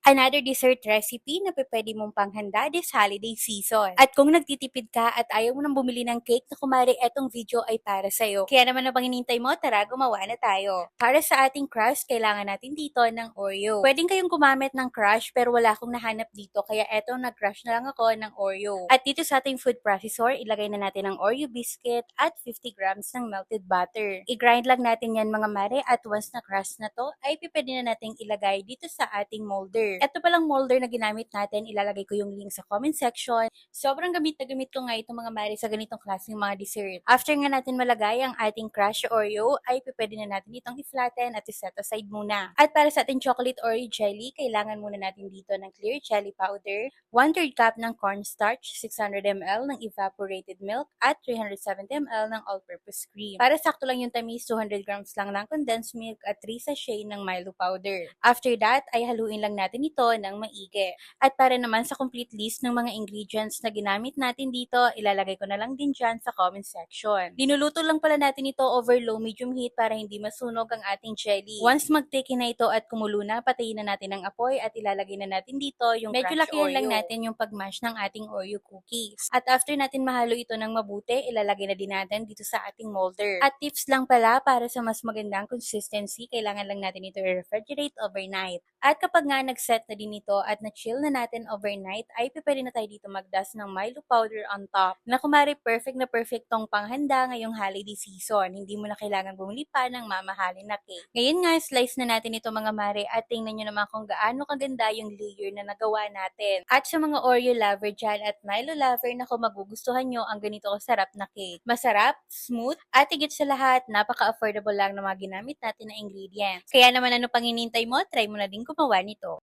Another dessert recipe na pwede mong panghanda this holiday season. At kung nagtitipid ka at ayaw mo nang bumili ng cake na kumari, etong video ay para sa'yo. Kaya naman na bang hinintay mo, tara gumawa na tayo. Para sa ating crush, kailangan natin dito ng Oreo. Pwedeng kayong gumamit ng crush pero wala akong nahanap dito kaya etong nag-crush na lang ako ng Oreo. At dito sa ating food processor, ilagay na natin ang Oreo biscuit at 50 grams ng melted butter. I-grind lang natin yan mga mare at once na crush na to, ay pwede na nating ilagay dito sa ating molder. Ito palang molder na ginamit natin, ilalagay ko yung link sa comment section. Sobrang gamit na gamit ko nga itong mga mare sa ganitong klaseng mga dessert. After nga natin malagay ang ating crush Oreo, ay pwede na natin itong i-flatten at i-set aside muna. At para sa ating chocolate Oreo jelly, kailangan muna natin dito ng clear jelly powder, 1/3 cup ng cornstarch, 600 ml ng evaporated milk, at 370 ml ng all-purpose cream. Para sakto lang yung tamis, 200 grams lang ng condensed milk at 3 sachet ng Milo powder. After that, ay haluin lang natin ito ng maigi. At para naman sa complete list ng mga ingredients na ginamit natin dito, ilalagay ko na lang din dyan sa comment section. Dinuluto lang pala natin ito over low-medium heat para hindi masunog ang ating jelly. Once mag-take na ito at kumulo na, patayin na natin ang apoy at ilalagay na natin dito yung medyo lakihan lang natin yung pag-mash ng ating Oreo cookies. At after natin mahalo ito ng mabuti, ilalagay na din natin dito sa ating molder. At tips lang pala para sa mas magandang consistency, kailangan lang natin ito i-refrigerate overnight. At kapag nga nag-set na din ito at na-chill na natin overnight, ay pwede na tayo dito mag-dust ng Milo powder on top. Na kumari perfect na perfect tong panghanda ngayong holiday season. Hindi mo na kailangan bumili pa ng mamahalin na cake. Ngayon nga, slice na natin ito mga mare at tingnan nyo naman kung gaano kaganda yung layer na nagawa natin. At sa mga Oreo lover dyan at Milo lover, naku magugustuhan nyo ang ganito kasarap na cake. Masarap, smooth, at higit sa lahat, napaka-affordable lang ng mga ginamit natin na ingredients. Kaya naman ano pang hinintay mo, try mo na din gumawa nito.